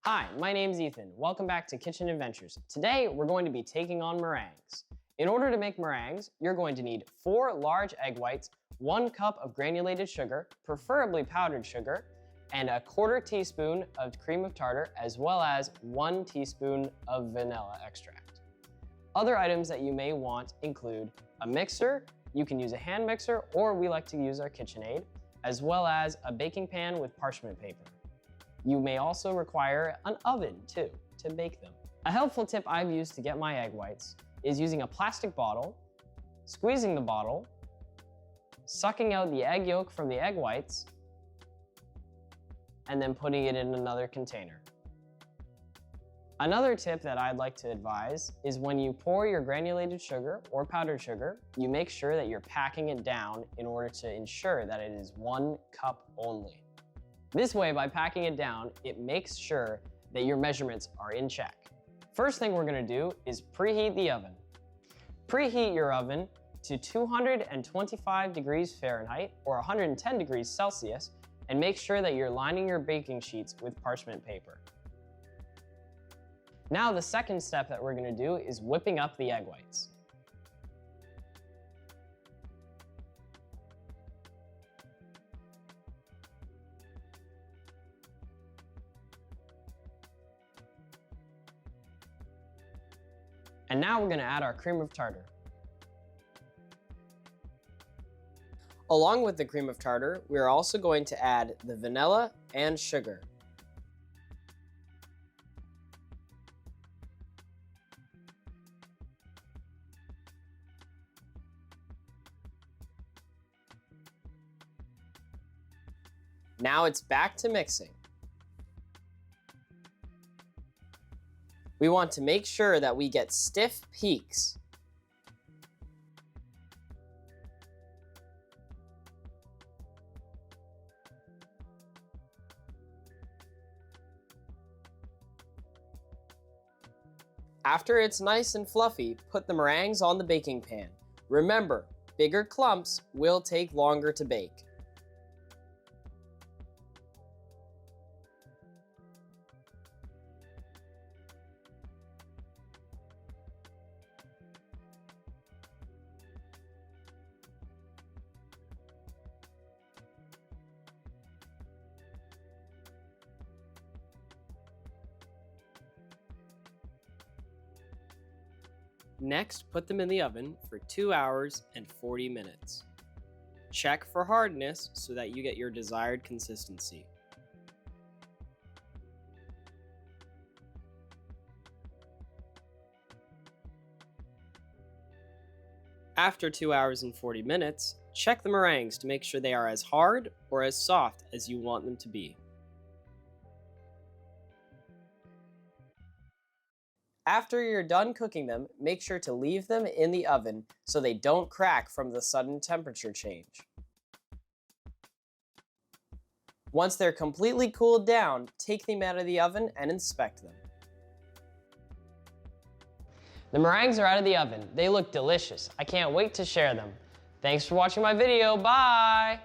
Hi, my name's Ethan. Welcome back to Kitchen Adventures. Today, we're going to be taking on meringues. In order to make meringues, you're going to need 4 large egg whites, 1 cup of granulated sugar, preferably powdered sugar, and a 1/4 teaspoon of cream of tartar, as well as 1 teaspoon of vanilla extract. Other items that you may want include a mixer. You can use a hand mixer, or we like to use our KitchenAid, as well as a baking pan with parchment paper. You may also require an oven, too, to bake them. A helpful tip I've used to get my egg whites is using a plastic bottle, squeezing the bottle, sucking out the egg yolk from the egg whites, and then putting it in another container. Another tip that I'd like to advise is when you pour your granulated sugar or powdered sugar, you make sure that you're packing it down in order to ensure that it is 1 cup only. This way, by packing it down, it makes sure that your measurements are in check. First thing we're gonna do is preheat the oven. Preheat your oven to 225 degrees Fahrenheit or 110 degrees Celsius, and make sure that you're lining your baking sheets with parchment paper. Now the second step that we're gonna do is whipping up the egg whites. And now we're gonna add our cream of tartar. Along with the cream of tartar, we are also going to add the vanilla and sugar. Now it's back to mixing. We want to make sure that we get stiff peaks. After it's nice and fluffy, put the meringues on the baking pan. Remember, bigger clumps will take longer to bake. Next, put them in the oven for 2 hours and 40 minutes. Check for hardness so that you get your desired consistency. After 2 hours and 40 minutes, check the meringues to make sure they are as hard or as soft as you want them to be. After you're done cooking them, make sure to leave them in the oven so they don't crack from the sudden temperature change. Once they're completely cooled down, take them out of the oven and inspect them. The meringues are out of the oven. They look delicious. I can't wait to share them. Thanks for watching my video. Bye!